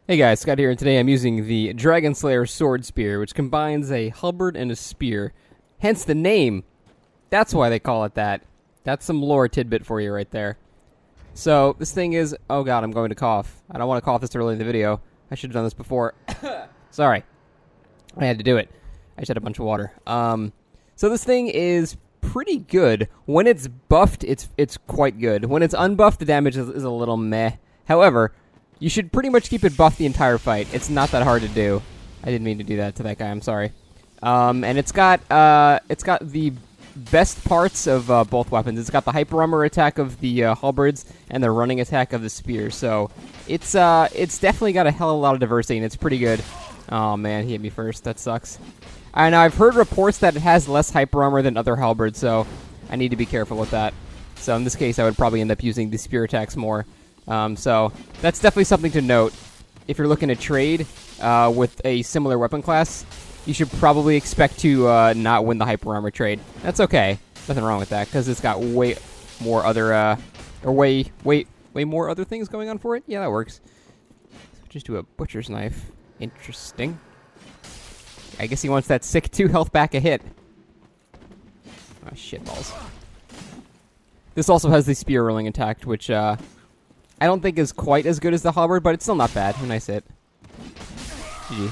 Hey guys, Scott here, and today I'm using the Dragonslayer Swordspear, which combines a halberd and a spear. Hence the name. That's why they call it that. That's some lore tidbit for you right there. So, this thing is... Oh god, I'm going to cough. I don't want to cough this early in the video. I should have done this before. Sorry. I had to do it. I just had a bunch of water. So this thing is pretty good. When it's buffed, it's quite good. When it's unbuffed, the damage is a little meh. However... you should pretty much keep it buffed the entire fight. It's not that hard to do. I didn't mean to do that to that guy. I'm sorry. And it's got the best parts of both weapons. It's got the hyper armor attack of the halberds and the running attack of the spear. So it's definitely got a hell of a lot of diversity, and it's pretty good. Oh man, he hit me first. That sucks. I know. I've heard reports that it has less hyper armor than other halberds, so I need to be careful with that. So in this case, I would probably end up using the spear attacks more. So that's definitely something to note. If you're looking to trade with a similar weapon class, you should probably expect to not win the hyper armor trade. That's okay. Nothing wrong with that, because it's got way more other way more other things going on for it. Yeah, that works. So just do a butcher's knife. Interesting. I guess he wants that sick 2 health back a hit. Oh, shitballs. This also has the spear rolling attack, which I don't think is quite as good as the halberd, but it's still not bad. Nice hit. GG.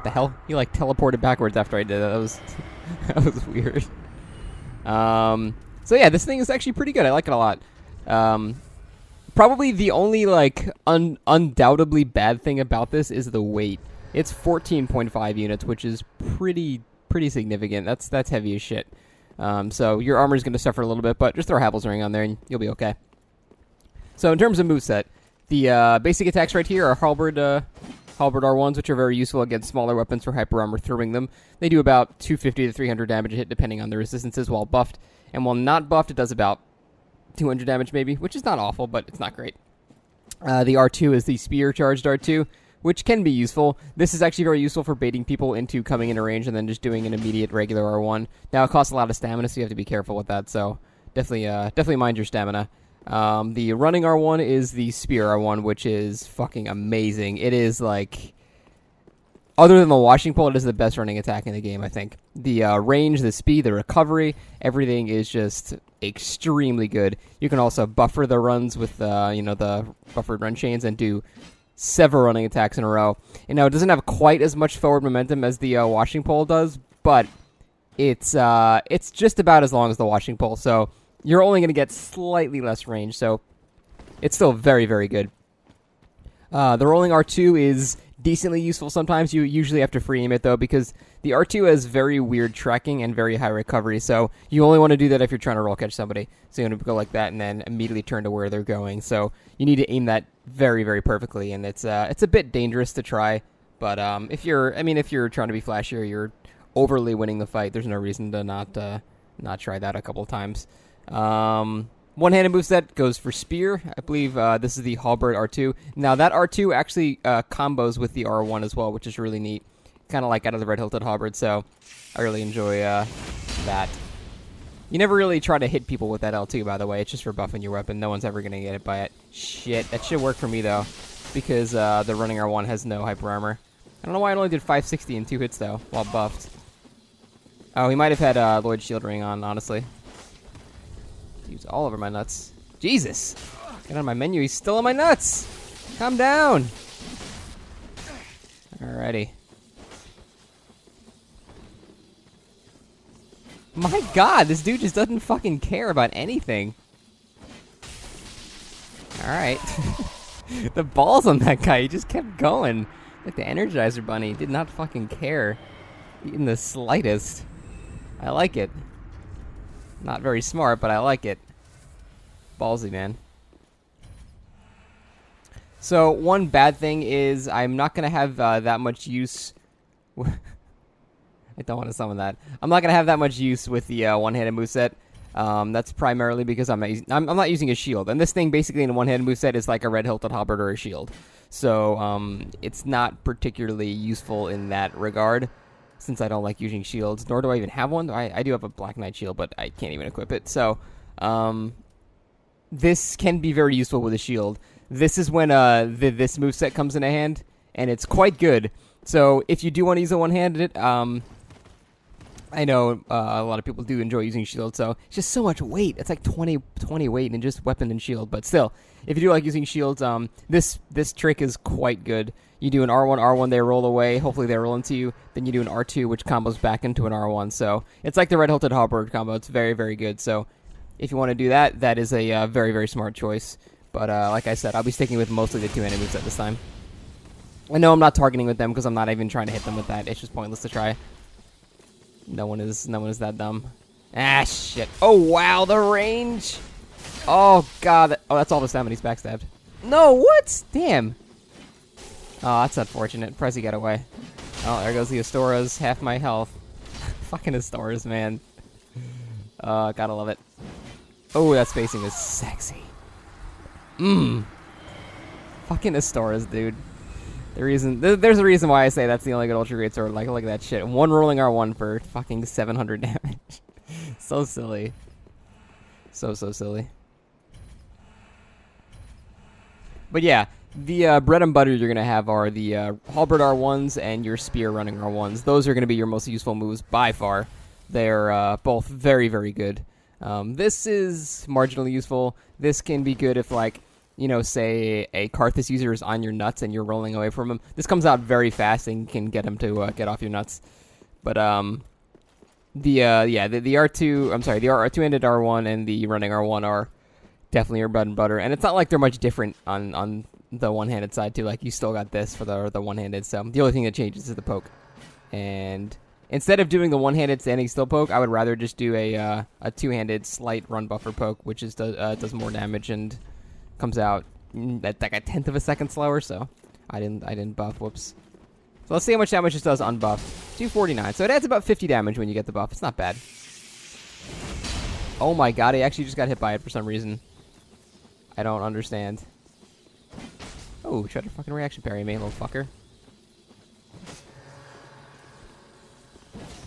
The hell? He like teleported backwards after I did that. That was that was weird. So yeah, this thing is actually pretty good. I like it a lot. Probably the only like undoubtedly bad thing about this is the weight. It's 14.5 units, which is pretty significant. That's heavy as shit. So your armor is going to suffer a little bit, but just throw Havel's Ring on there and you'll be okay. So in terms of moveset, the basic attacks right here are halberd R1s, which are very useful against smaller weapons for hyper armor throwing them. They do about 250 to 300 damage a hit, depending on the resistances while buffed. And while not buffed, it does about 200 damage maybe, which is not awful, but it's not great. The R2 is the spear charged R2, which can be useful. This is actually very useful for baiting people into coming into range and then just doing an immediate regular R1. Now, it costs a lot of stamina, so you have to be careful with that, so definitely mind your stamina. The running R1 is the spear R1, which is fucking amazing. It is like, other than the washing pole, it is the best running attack in the game, I think. The range, the speed, the recovery, everything is just extremely good. You can also buffer the runs with the buffered run chains and do several running attacks in a row. You know, it doesn't have quite as much forward momentum as the washing pole does, but it's just about as long as the washing pole, so you're only going to get slightly less range, so it's still very, very good. The rolling R2 is decently useful sometimes. You usually have to free aim it, though, because the R2 has very weird tracking and very high recovery, so you only want to do that if you're trying to roll catch somebody. So you want to go like that and then immediately turn to where they're going. So you need to aim that very, very perfectly, and it's a bit dangerous to try, but if you're trying to be flashy or you're overly winning the fight, there's no reason to not try that a couple of times. One-handed moveset goes for spear. I believe this is the halberd R2. Now that R2 actually combos with the R1 as well, which is really neat. Kind of like out of the red hilted halberd, so I really enjoy that. You never really try to hit people with that L2, by the way. It's just for buffing your weapon. No one's ever going to get hit by it. Shit, that should work for me, though, because the running R1 has no hyper armor. I don't know why it only did 560 in 2 hits, though, while buffed. Oh, he might have had Lloyd's Shield Ring on, honestly. Use all over my nuts. Jesus! Get on my menu, he's still on my nuts! Calm down! Alrighty. My god, this dude just doesn't fucking care about anything. Alright. The balls on that guy, he just kept going. Like the Energizer Bunny, did not fucking care. In the slightest. I like it. Not very smart, but I like it. Ballsy, man. So, one bad thing is I'm not going to have that much use... I don't want to summon that. I'm not going to have that much use with the one-handed moveset. That's primarily because I'm not using a shield. And this thing, basically, in a one-handed moveset is like a red-hilted halberd or a shield. So, it's not particularly useful in that regard, since I don't like using shields, nor do I even have one. I do have a Black Knight shield, but I can't even equip it. So, this can be very useful with a shield. This is when this moveset comes into hand, and it's quite good. So if you do want to use a one-handed, I know a lot of people do enjoy using shield, so it's just so much weight. It's like 20 weight in just weapon and shield. But still, if you do like using shields, this trick is quite good. You do an R1, they roll away. Hopefully they roll into you. Then you do an R2, which combos back into an R1. So it's like the red hilted halberd combo. It's very, very good. So if you want to do that, that is a very, very smart choice. But like I said, I'll be sticking with mostly the two-handed moves at this time. I know I'm not targeting with them because I'm not even trying to hit them with that. It's just pointless to try. No one is that dumb. Ah, shit. Oh, wow, the range. Oh, God. Oh, that's all the stamina. He's backstabbed. No, what? Damn. Oh, that's unfortunate. Prezi got away. Oh, there goes the Astoras. Half my health. Fucking Astoras, man. Gotta love it. Oh, that spacing is sexy. Fucking Astoras, dude. There's a reason why I say that's the only good Ultra Great Sword. Like, look at that shit. One rolling R1 for fucking 700 damage. So silly. So silly. But yeah, the bread and butter you're going to have are the halberd R1s and your spear running R1s. Those are going to be your most useful moves by far. They're both very, very good. This is marginally useful. This can be good if, like, you know, say a Karthus user is on your nuts and you're rolling away from him. This comes out very fast and can get him to get off your nuts. But the R2, I'm sorry, the R2-handed R1 and the running R1 are definitely your bread and butter. And it's not like they're much different on the one-handed side too. Like, you still got this for the one-handed. So the only thing that changes is the poke. And instead of doing the one-handed standing still poke, I would rather just do a two-handed slight run buffer poke, which is does more damage and comes out at like a 1/10 of a second slower. So I didn't buff. Whoops. So let's see how much damage this does unbuffed. 249. So it adds about 50 damage when you get the buff. It's not bad. Oh my god, he actually just got hit by it for some reason. I don't understand. Oh, tried to fucking reaction parry me, little fucker.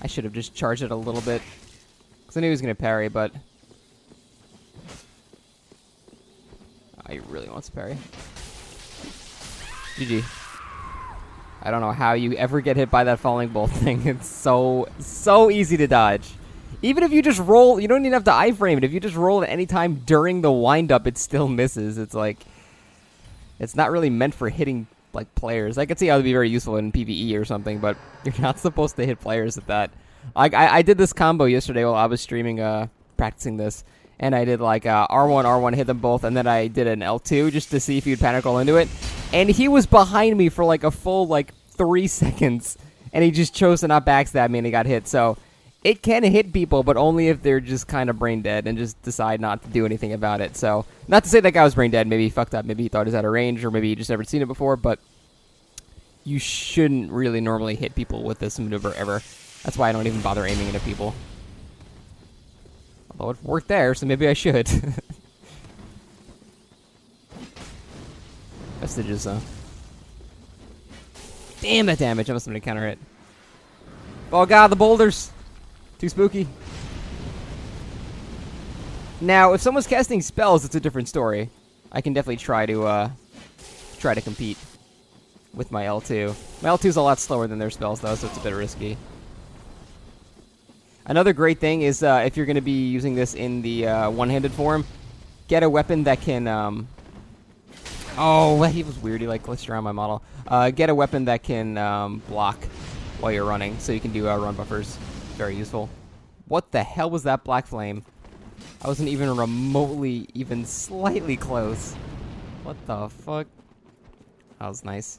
I should have just charged it a little bit, because I knew he was going to parry, but he really wants to parry. GG. I don't know how you ever get hit by that falling bolt thing. It's so easy to dodge. Even if you just roll, you don't even have to iframe it. If you just roll at any time during the wind-up, it still misses. It's like, it's not really meant for hitting, like, players. I could see how it would be very useful in PvE or something, but you're not supposed to hit players with that. Like, I did this combo yesterday while I was streaming, practicing this. And I did like R1, hit them both, and then I did an L2 just to see if he'd panic roll into it. And he was behind me for like a full 3 seconds, and he just chose to not backstab me, and he got hit. So it can hit people, but only if they're just kind of brain dead and just decide not to do anything about it. So not to say that guy was brain dead. Maybe he fucked up. Maybe he thought he was out of range, or maybe he just never seen it before. But you shouldn't really normally hit people with this maneuver ever. That's why I don't even bother aiming into people. Although it worked there, so maybe I should. Vestiges, though. Damn, that damage. I must have been a counter hit. Oh god, the boulders! Too spooky. Now, if someone's casting spells, it's a different story. I can definitely try to compete with my L2. My L2 is a lot slower than their spells, though, so it's a bit risky. Another great thing is if you're going to be using this in the one-handed form, get a weapon that can... Oh, he was weird. He glitched around my model. Get a weapon that can block while you're running, so you can do run buffers. Very useful. What the hell was that black flame? I wasn't even remotely, even slightly close. What the fuck? That was nice.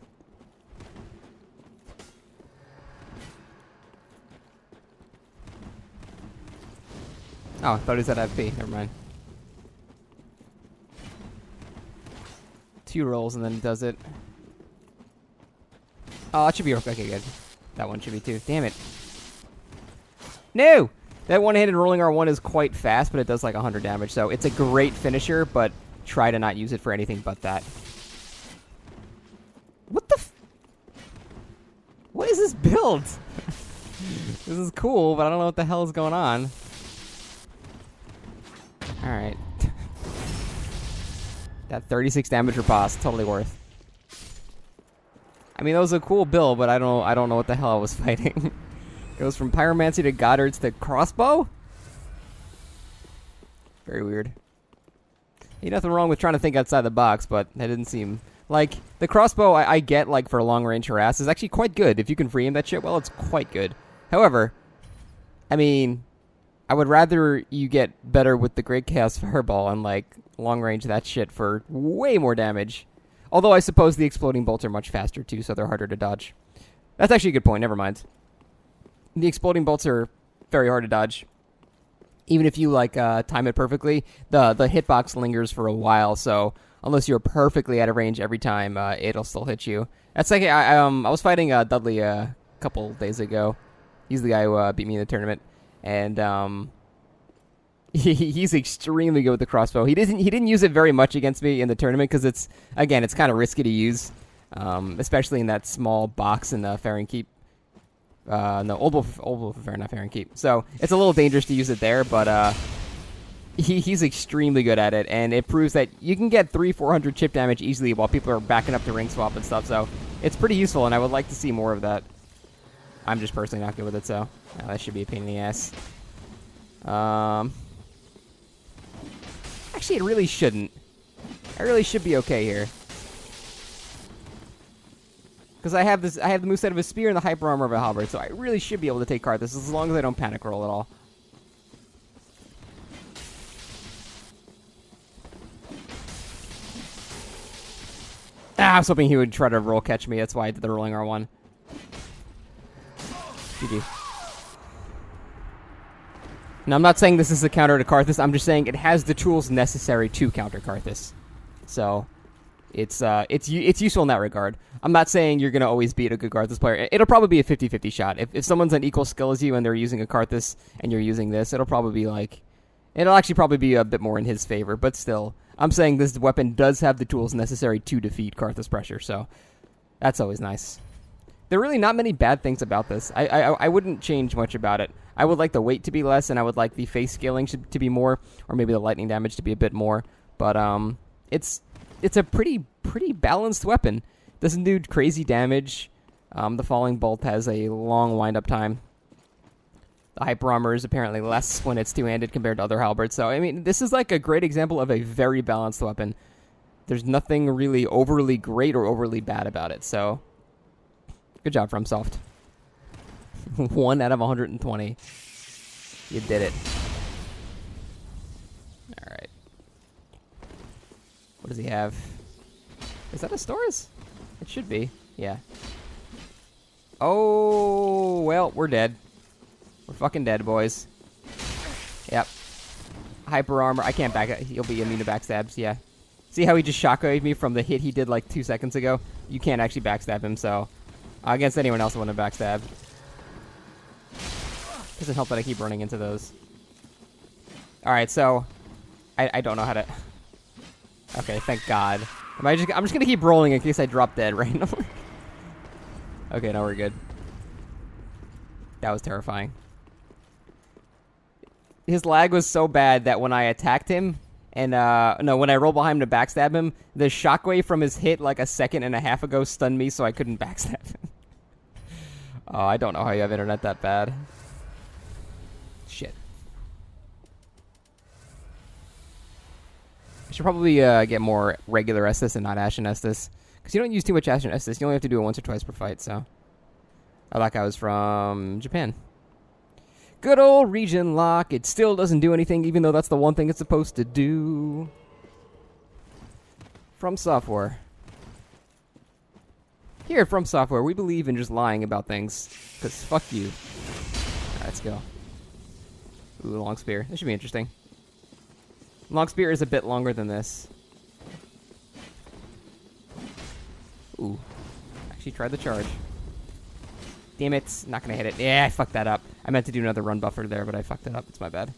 Oh, I thought he was at FP. Never mind. 2 rolls and then it does it. Oh, that should be okay. Good. That one should be 2. Damn it. No! That one-handed rolling R1 is quite fast, but it does like 100 damage. So it's a great finisher, but try to not use it for anything but that. What the f... What is this build? This is cool, but I don't know what the hell is going on. Alright. That 36 damage riposte, totally worth. I mean, that was a cool build, but I don't know what the hell I was fighting. Goes from Pyromancy to Goddard's to Crossbow? Very weird. Ain't nothing wrong with trying to think outside the box, but that didn't seem... Like, the crossbow I get, like, for long-range harass is actually quite good. If you can free aim that shit well, it's quite good. However, I mean, I would rather you get better with the Great Chaos Fireball and, like, long-range that shit for way more damage. Although I suppose the exploding bolts are much faster, too, so they're harder to dodge. That's actually a good point. Never mind. The exploding bolts are very hard to dodge. Even if you, like, time it perfectly, the hitbox lingers for a while, so... Unless you're perfectly out of range every time, it'll still hit you. That's like I was fighting Dudley a couple days ago. He's the guy who beat me in the tournament, and he's extremely good with the crossbow. He didn't use it very much against me in the tournament because it's kind of risky to use, especially in that small box in the Fahrenkeep. No, Old Wolf Affair, not Fahrenkeep. So it's a little dangerous to use it there, but He's extremely good at it, and it proves that you can get 300-400 chip damage easily while people are backing up to ring swap and stuff, so it's pretty useful, and I would like to see more of that. I'm just personally not good with it, so that should be a pain in the ass. Actually, it really shouldn't. I really should be okay here. Because I have the moveset of a spear and the hyper armor of a halberd, so I really should be able to take Karthus as long as I don't panic roll at all. I was hoping he would try to roll catch me. That's why I did the rolling R1. GG. Now, I'm not saying this is a counter to Karthus. I'm just saying it has the tools necessary to counter Karthus. So, it's useful in that regard. I'm not saying you're going to always beat a good Karthus player. It'll probably be a 50-50 shot. If someone's on equal skill as you and they're using a Karthus and you're using this, it'll probably be like... It'll actually probably be a bit more in his favor, but still... I'm saying this weapon does have the tools necessary to defeat Karthus pressure, so that's always nice. There are really not many bad things about this. I wouldn't change much about it. I would like the weight to be less, and I would like the face scaling to be more, or maybe the lightning damage to be a bit more. But it's a pretty balanced weapon. Doesn't do crazy damage. The falling bolt has a long wind-up time. The hyper armor is apparently less when it's two-handed compared to other halberds. So, I mean, this is like a great example of a very balanced weapon. There's nothing really overly great or overly bad about it. So, good job, FromSoft. 1 out of 120. You did it. Alright. What does he have? Is that a Storace? It should be. Yeah. Oh, well, we're dead. We're fucking dead, boys. Yep. Hyper armor. I can't back it. He'll be immune to backstabs, yeah. See how he just shockwaved me from the hit he did like 2 seconds ago? You can't actually backstab him, so... against anyone else I wouldn't have backstabbed. Doesn't help that I keep running into those. Alright, so... I don't know how to... Okay, thank God. I'm just gonna keep rolling in case I drop dead randomly. Okay, now we're good. That was terrifying. His lag was so bad that when I attacked him, and when I rolled behind him to backstab him, the shockwave from his hit like a second and a half ago stunned me, so I couldn't backstab him. Oh, I don't know how you have internet that bad. Shit. I should probably get more regular Estus and not Ashen Estus, because you don't use too much Ashen Estus. You only have to do it once or twice per fight, so... Oh, that guy was from Japan. Good old region lock. It still doesn't do anything, even though that's the one thing it's supposed to do. From Software. Here at From Software, we believe in just lying about things. Because fuck you. Alright, let's go. Ooh, long spear. This should be interesting. Long spear is a bit longer than this. Ooh. Actually, tried the charge. Damn it. Not going to hit it. Yeah, I fucked that up. I meant to do another run buffer there, but I fucked it up. It's my bad.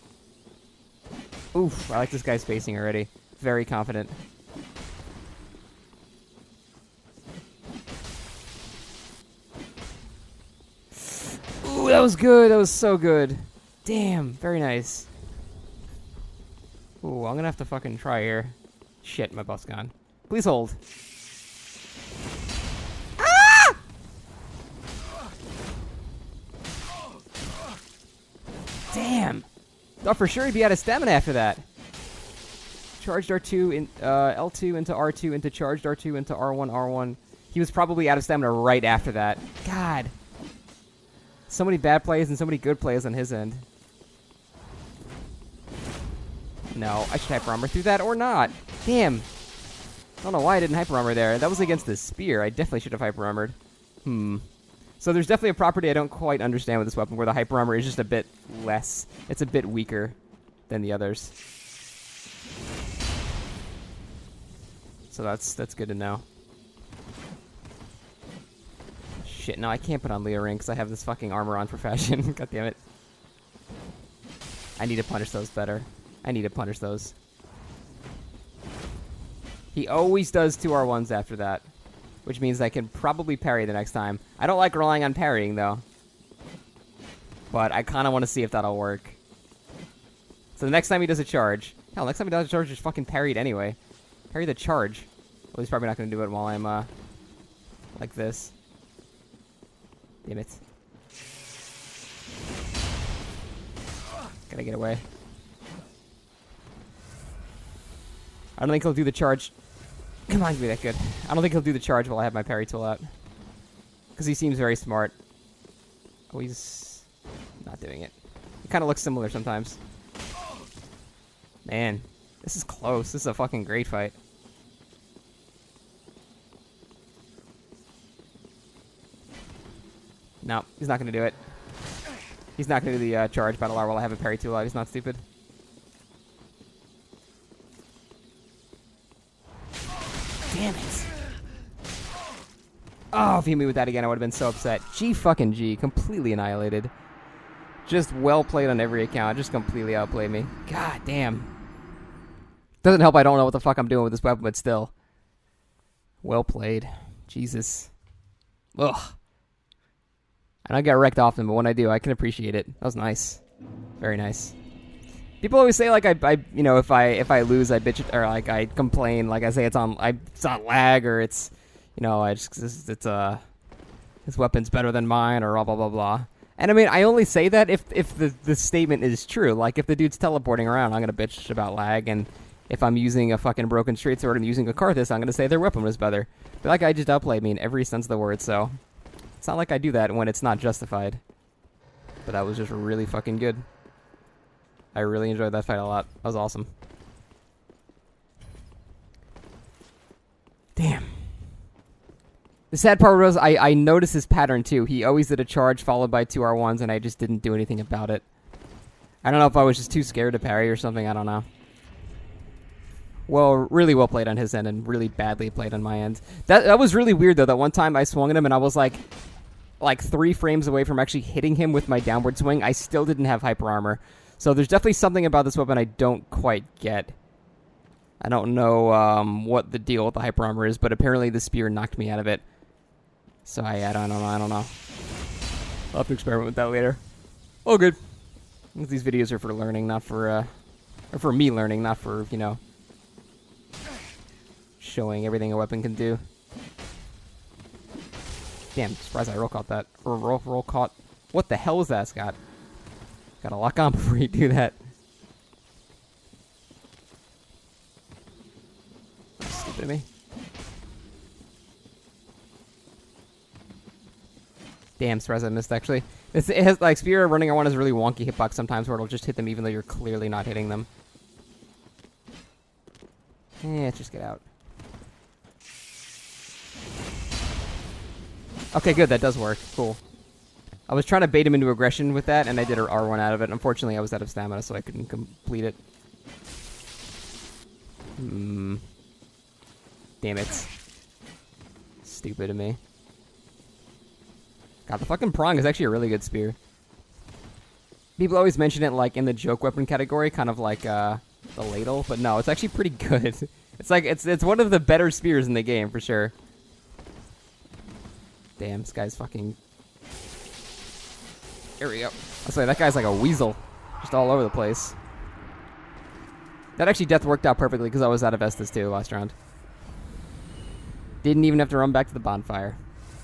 Oof. I like this guy's spacing already. Very confident. Ooh, that was good. That was so good. Damn. Very nice. Ooh, I'm going to have to fucking try here. Shit, my buff's gone. Please hold. Ah! Damn. Thought for sure he'd be out of stamina after that. Charged R2 in L2 into R2 into charged R2 into R1 R1. He was probably out of stamina right after that. God. So many bad plays and so many good plays on his end. No, I should hyper armor through that or not. Damn. I don't know why I didn't hyper armor there. That was against the spear. I definitely should have hyper armored. So there's definitely a property I don't quite understand with this weapon where the hyper armor is just a bit less. It's a bit weaker than the others. So that's good to know. Shit, no, I can't put on Leo Ring because I have this fucking armor on for fashion. God damn it. I need to punish those better. I need to punish those. He always does 2 R1s after that, which means I can probably parry the next time. I don't like relying on parrying, though. But I kind of want to see if that'll work. So the next time he does a charge... Hell, next time he does a charge, just fucking parried anyway. Parry the charge. Well, he's probably not going to do it while I'm, like this. Damn it. Gotta get away. I don't think he'll do the charge. Come on, give me that good. I don't think he'll do the charge while I have my parry tool out. Because he seems very smart. Oh, he's not doing it. It kind of looks similar sometimes. Man, this is close. This is a fucking great fight. No, he's not going to do it. He's not going to do the charge battle R while I have a parry tool out. He's not stupid. Damn it. Oh, if he hit me with that again, I would have been so upset. G fucking G. Completely annihilated. Just well played on every account. Just completely outplayed me. God damn. Doesn't help I don't know what the fuck I'm doing with this weapon, but still. Well played. Jesus. Ugh. I don't get wrecked often, but when I do, I can appreciate it. That was nice. Very nice. People always say like I you know, if I lose I bitch or like I complain, like I say it's on lag or it's, you know, it's this weapon's better than mine or blah blah blah blah. And I mean, I only say that if the statement is true. Like if the dude's teleporting around, I'm gonna bitch about lag, and if I'm using a fucking broken straight sword and using a Karthus, I'm gonna say their weapon was better. But that guy just outplayed me in every sense of the word, so it's not like I do that when it's not justified. But that was just really fucking good. I really enjoyed that fight a lot. That was awesome. Damn. The sad part was I noticed his pattern too. He always did a charge followed by 2 R1s, and I just didn't do anything about it. I don't know if I was just too scared to parry or something. I don't know. Well, really well played on his end and really badly played on my end. That was really weird though. That one time I swung at him and I was like 3 frames away from actually hitting him with my downward swing. I still didn't have hyper armor. So there's definitely something about this weapon I don't quite get. I don't know what the deal with the hyper armor is, but apparently the spear knocked me out of it. So I don't know. I'll have to experiment with that later. Oh, good. These videos are for learning, not for or for me learning, not for, you know, showing everything a weapon can do. Damn, surprised I roll caught that. Or roll caught. What the hell is that, Scott? Gotta lock on before you do that. That's stupid of me. Damn, surprised I missed actually. It has like Spear running on one has a really wonky hitbox sometimes where it'll just hit them even though you're clearly not hitting them. Let's just get out. Okay, good. That does work. Cool. I was trying to bait him into aggression with that, and I did an R1 out of it. Unfortunately, I was out of stamina, so I couldn't complete it. Damn it. Stupid of me. God, the fucking prong is actually a really good spear. People always mention it like in the joke weapon category, kind of like the ladle, but no, it's actually pretty good. It's like it's one of the better spears in the game for sure. Damn, this guy's fucking. Here we go. I'll say that guy's like a weasel, just all over the place. That actually death worked out perfectly because I was out of Estus too last round. Didn't even have to run back to the bonfire.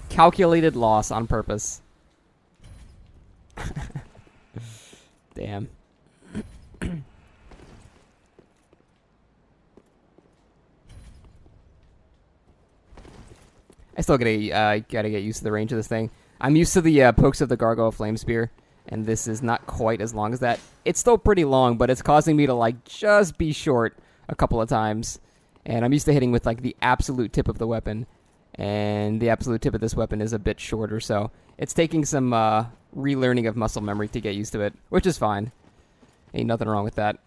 Calculated loss on purpose. Damn. I still gotta get used to the range of this thing. I'm used to the pokes of the Gargoyle Flame Spear, and this is not quite as long as that. It's still pretty long, but it's causing me to like just be short a couple of times. And I'm used to hitting with like the absolute tip of the weapon, and the absolute tip of this weapon is a bit shorter, so it's taking some relearning of muscle memory to get used to it, which is fine. Ain't nothing wrong with that.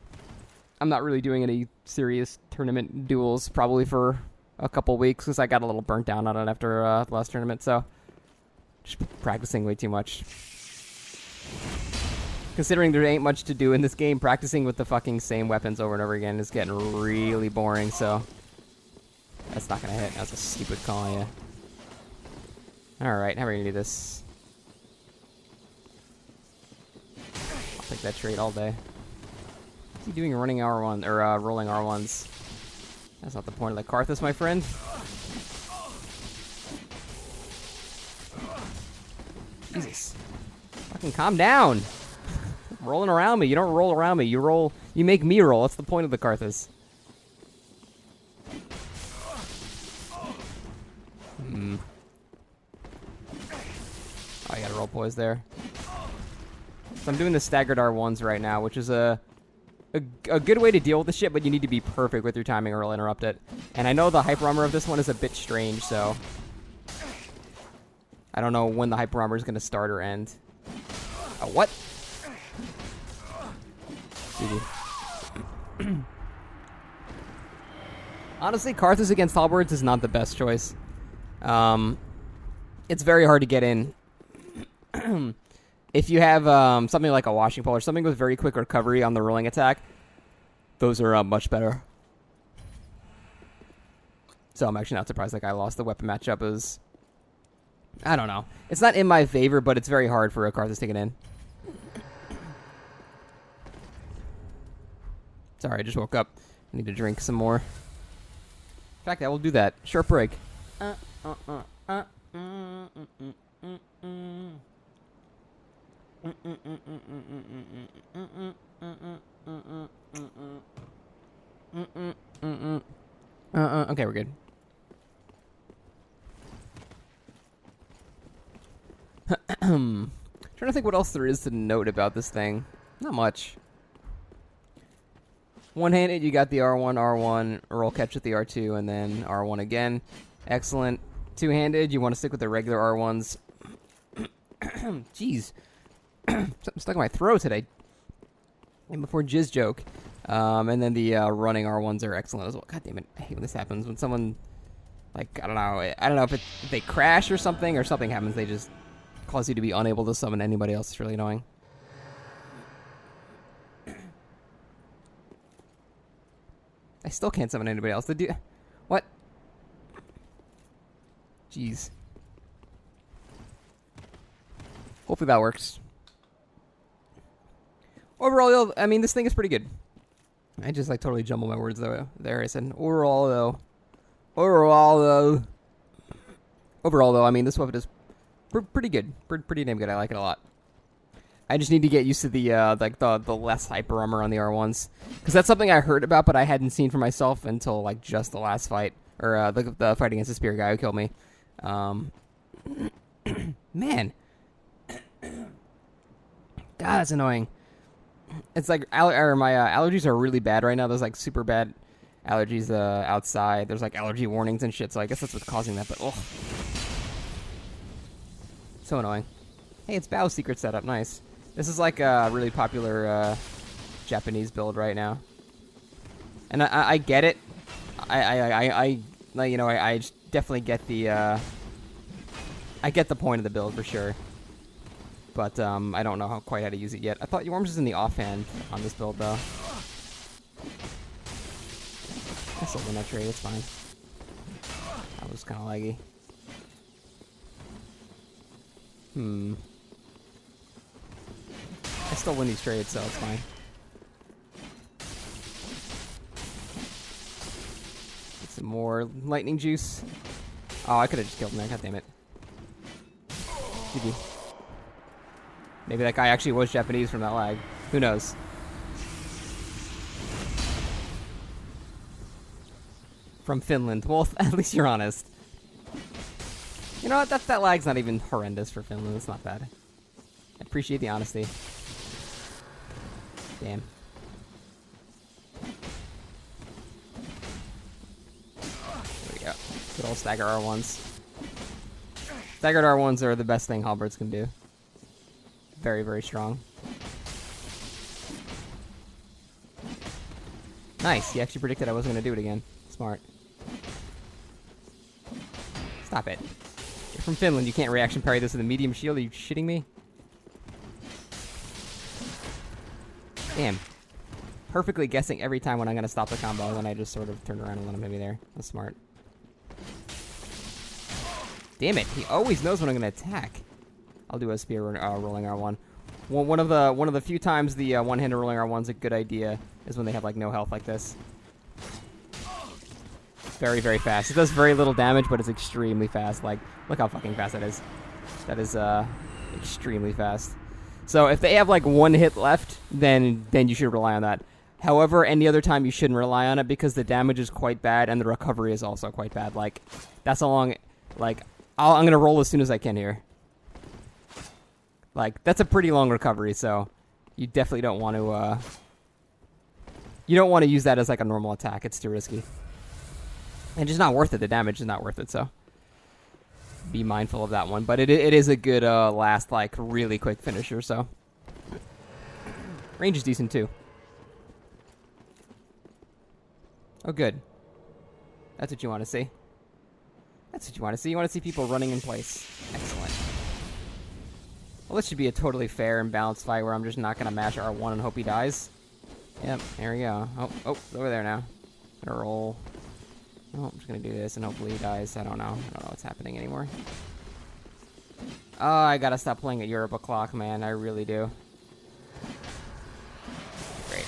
I'm not really doing any serious tournament duels probably for a couple weeks because I got a little burnt down on it after the last tournament, so just practicing way too much. Considering there ain't much to do in this game, practicing with the fucking same weapons over and over again is getting really boring, so that's not gonna hit. That's a stupid call, yeah. Alright, how are we gonna do this? I'll take that trade all day. What's he doing running R1 or rolling R1s? That's not the point of the Karthus, my friend. Jesus. Fucking calm down. Rolling around me. You don't roll around me. You make me roll. That's the point of the Karthus. Oh, I gotta roll poise there. So I'm doing the staggered R1s right now, which is a good way to deal with the shit, but you need to be perfect with your timing or it'll interrupt it. And I know the hyper armor of this one is a bit strange, so I don't know when the hyper armor is going to start or end. Oh, what? Honestly, Karthus against halberds is not the best choice. It's very hard to get in. If you have something like a washing pole or something with very quick recovery on the rolling attack, those are much better. So I'm actually not surprised that guy lost. The weapon matchup is, I don't know. It's not in my favor, but it's very hard for a Karthus to get in. Sorry, I just woke up. I need to drink some more. In fact, I will do that. Short break. Okay, we're good. Trying to think what else there is to note about this thing. Not much. One-handed, you got the R1, roll catch with the R2, and then R1 again. Excellent. Two-handed, you want to stick with the regular R1s. Jeez. Something stuck in my throat today. And before jizz joke. And then the running R1s are excellent as well. God damn it. I hate when this happens. When someone, like, I don't know if they crash or something happens, they just cause you to be unable to summon anybody else. It's really annoying. I still can't summon anybody else. What? Jeez. Hopefully that works. Overall, I mean, this thing is pretty good. I just, like, totally jumbled my words there. I said, overall, though, I mean, this weapon is pretty good. Pretty damn good. I like it a lot. I just need to get used to the less hyper armor on the R1s. Because that's something I heard about, but I hadn't seen for myself until, like, just the last fight. Or the fight against the spear guy who killed me. Man. God, that's annoying. It's like my allergies are really bad right now. There's like super bad allergies outside. There's like allergy warnings and shit. So I guess that's what's causing that. But oh, so annoying. Hey, it's Bao's secret setup. Nice. This is like a really popular Japanese build right now. And I get it. I definitely get the I get the point of the build for sure. But I don't know quite how to use it yet. I thought Yorms was in the offhand on this build, though. I still win that trade, it's fine. That was kind of laggy. I still win these trades, so it's fine. Get some more lightning juice. Oh, I could have just killed him there, god damn it. GG. Maybe that guy actually was Japanese from that lag. Who knows? From Finland. Well, at least you're honest. know what? That lag's not even horrendous for Finland. It's not bad. I appreciate the honesty. Damn. There we go. Good old stagger R1s. Staggered R1s are the best thing halberds can do. Very, very strong. Nice. He actually predicted I wasn't going to do it again. Smart. Stop it. You're from Finland. You can't reaction parry this with a medium shield. Are you shitting me? Damn. Perfectly guessing every time when I'm going to stop the combo, and then I just sort of turned around and let him hit me there. That's smart. Damn it. He always knows when I'm going to attack. I'll do a spear rolling R1. One of the few times the one-handed rolling R1's a good idea is when they have like no health like this. Very, very fast. It does very little damage, but it's extremely fast. Like, look how fucking fast that is. That is extremely fast. So if they have like one hit left, then you should rely on that. However, any other time you shouldn't rely on it because the damage is quite bad and the recovery is also quite bad. Like, that's how long. Like, I'm gonna roll as soon as I can here. Like, that's a pretty long recovery, so you definitely don't want to, you don't want to use that as, like, a normal attack. It's too risky. And just not worth it. The damage is not worth it, so be mindful of that one. But it is a good, last, like, really quick finisher, so. Range is decent, too. Oh, good. That's what you want to see. That's what you want to see. You want to see people running in place. Excellent. Well, this should be a totally fair and balanced fight where I'm just not going to mash R1 and hope he dies. Yep, there we go. Oh, over there now. Gonna roll. Oh, I'm just going to do this and hopefully he dies. I don't know what's happening anymore. Oh, I got to stop playing at Europe o'clock, man. I really do. Great.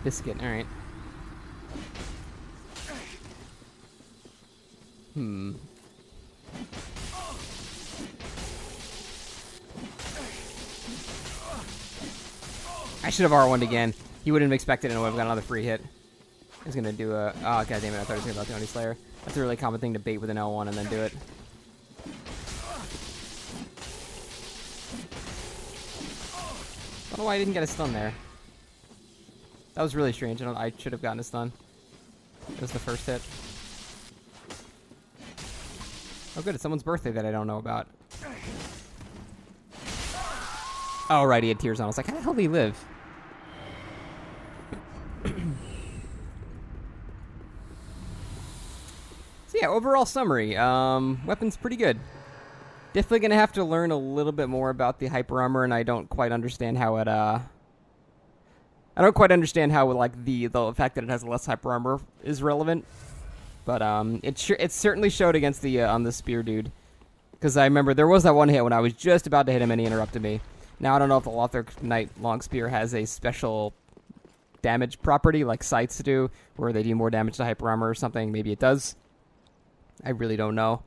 Biscuit, alright. I should have R1'd again. He wouldn't have expected it and would have got another free hit. He's gonna do a... Oh, god damn it, I thought he was gonna about the Slayer. That's a really common thing to bait with an L1 and then do it. I don't know why I didn't get a stun there. That was really strange. I should have gotten a stun. It was the first hit. Oh good, it's someone's birthday that I don't know about. Oh right, he had tears on. I was like, how the hell did he live? So yeah, overall summary. Weapon's pretty good. Definitely gonna have to learn a little bit more about the hyper armor, and I don't quite understand how it I don't quite understand how like the fact that it has less hyper armor is relevant. But it certainly showed against the on the spear dude, because I remember there was that one hit when I was just about to hit him and he interrupted me. Now I don't know if the Lothar Knight long spear has a special damage property like sights do, where they do more damage to hyper armor or something. Maybe it does. I really don't know,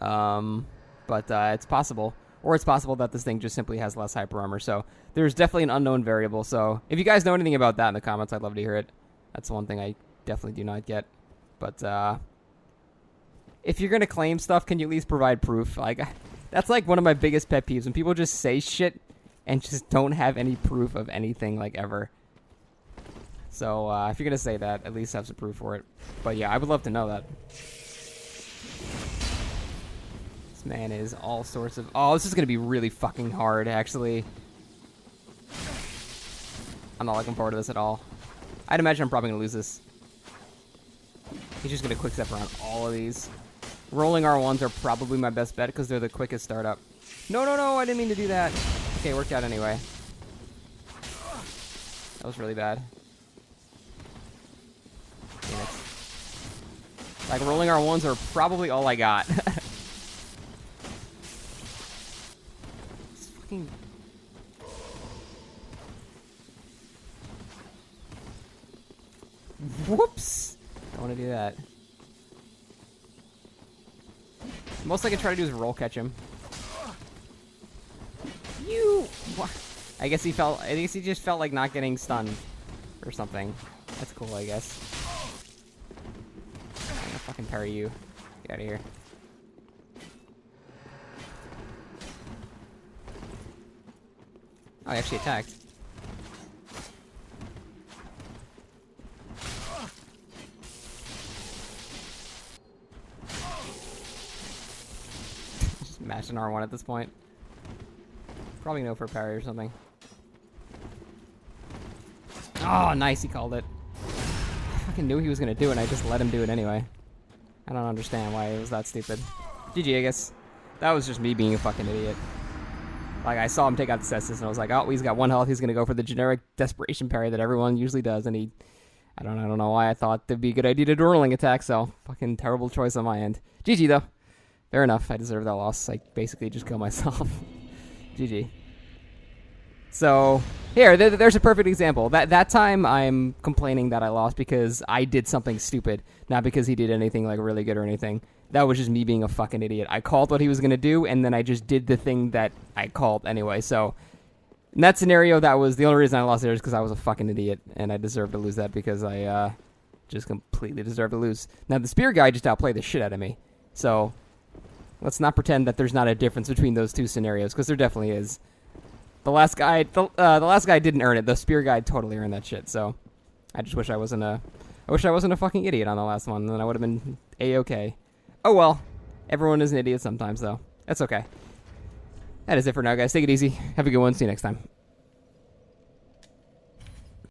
but it's possible, or it's possible that this thing just simply has less hyper armor. So there's definitely an unknown variable. So if you guys know anything about that in the comments, I'd love to hear it. That's one thing I definitely do not get. But if you're gonna claim stuff, can you at least provide proof? Like, that's like one of my biggest pet peeves, when people just say shit and just don't have any proof of anything, like, ever. So if you're gonna say that, at least have some proof for it. But yeah, I would love to know that. This man is all sorts of... Oh, this is gonna be really fucking hard, actually. I'm not looking forward to this at all. I'd imagine I'm probably gonna lose this. He's just going to quick step around all of these. Rolling R1s are probably my best bet because they're the quickest startup. No, I didn't mean to do that. Okay, it worked out anyway. That was really bad. Damn it. Like, rolling R1s are probably all I got. It's fucking... Whoops! I want to do that. Most I can try to do is roll catch him. What? I guess he just felt like not getting stunned or something. That's cool, I guess. fucking parry you. Get out of here. Oh, I actually attacked. Just mash an R1 at this point. Probably no for parry or something. Oh, nice, he called it. I fucking knew he was gonna do it, and I just let him do it anyway. I don't understand why it was that stupid. GG, I guess. That was just me being a fucking idiot. Like, I saw him take out the Cestus, and I was like, oh, he's got 1 health, he's gonna go for the generic desperation parry that everyone usually does, and I don't know why I thought it'd be a good idea to do a rolling attack, so fucking terrible choice on my end. GG, though. Fair enough, I deserve that loss. I basically just killed myself. GG. So, here, there's a perfect example. That time, I'm complaining that I lost because I did something stupid, not because he did anything, like, really good or anything. That was just me being a fucking idiot. I called what he was going to do, and then I just did the thing that I called anyway. So, in that scenario, that was the only reason I lost there is because I was a fucking idiot, and I deserved to lose that because I just completely deserved to lose. Now, the spear guy just outplayed the shit out of me. So, let's not pretend that there's not a difference between those two scenarios, because there definitely is. The last guy didn't earn it. The spear guy totally earned that shit. So, I just wish I wasn't a fucking idiot on the last one. Then I would have been A-okay. Oh well, everyone is an idiot sometimes, though. That's okay. That is it for now, guys. Take it easy. Have a good one. See you next time.